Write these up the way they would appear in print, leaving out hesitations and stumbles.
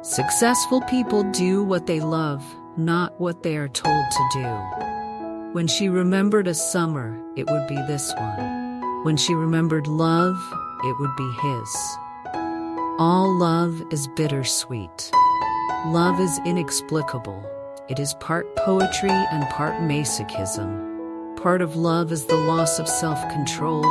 Successful people do what they love, not what they are told to do. When she remembered a summer, it would be this one. When she remembered love, it would be his. All love is bittersweet. Love is inexplicable. It is part poetry and part masochism. Part of love is the loss of self-control,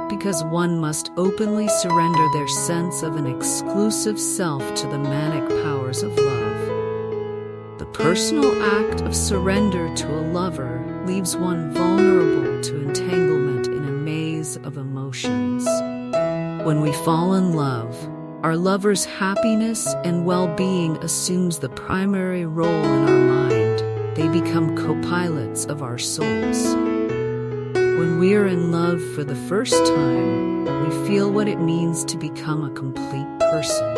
because one must openly surrender their sense of an exclusive self to the manic powers of love. The personal act of surrender to a lover leaves one vulnerable to entanglement in a maze of emotions. When we fall in love, our lover's happiness and well-being assumes the primary role in our mind. They become co-pilots of our souls. When we are in love for the first time, we feel what it means to become a complete person.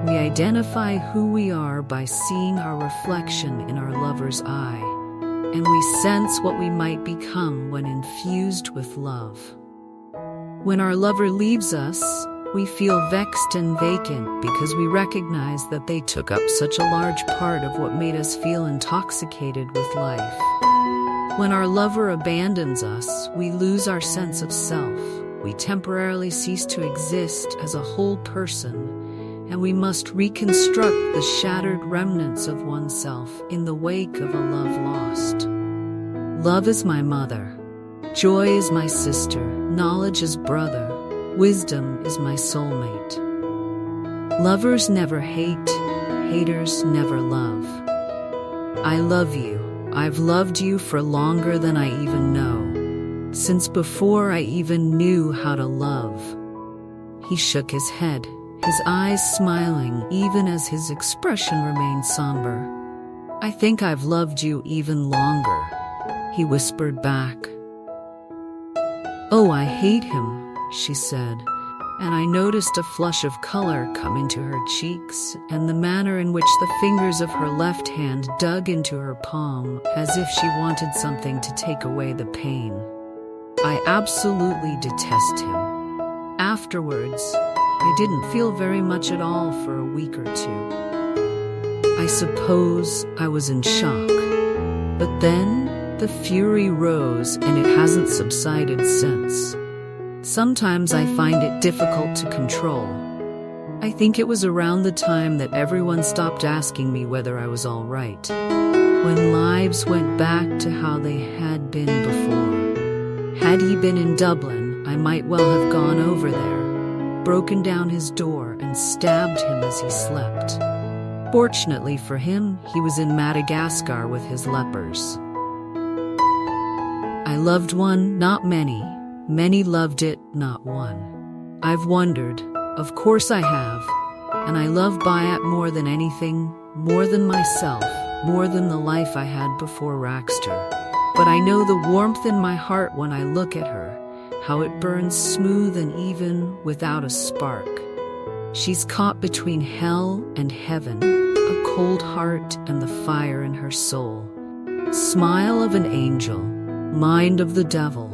We identify who we are by seeing our reflection in our lover's eye, and we sense what we might become when infused with love. When our lover leaves us, we feel vexed and vacant because we recognize that they took up such a large part of what made us feel intoxicated with life. When our lover abandons us, we lose our sense of self. We temporarily cease to exist as a whole person, and we must reconstruct the shattered remnants of oneself in the wake of a love lost. Love is my mother. Joy is my sister. Knowledge is brother. Wisdom is my soulmate. Lovers never hate. Haters never love. I love you. I've loved you for longer than I even know, since before I even knew how to love. He shook his head, his eyes smiling even as his expression remained somber. I think I've loved you even longer, he whispered back. Oh, I hate him, she said, and I noticed a flush of color come into her cheeks and the manner in which the fingers of her left hand dug into her palm as if she wanted something to take away the pain. I absolutely detest him. Afterwards, I didn't feel very much at all for a week or two. I suppose I was in shock. But then the fury rose and it hasn't subsided since. Sometimes I find it difficult to control. I think it was around the time that everyone stopped asking me whether I was all right, when lives went back to how they had been before. Had he been in Dublin, I might well have gone over there, broken down his door and stabbed him as he slept. Fortunately for him, he was in Madagascar with his lepers. I loved one, not many. Many loved it, not one. I've wondered, of course I have, and I love Bayat more than anything, more than myself, more than the life I had before Raxter. But I know the warmth in my heart when I look at her, how it burns smooth and even without a spark. She's caught between hell and heaven, a cold heart and the fire in her soul. Smile of an angel, mind of the devil.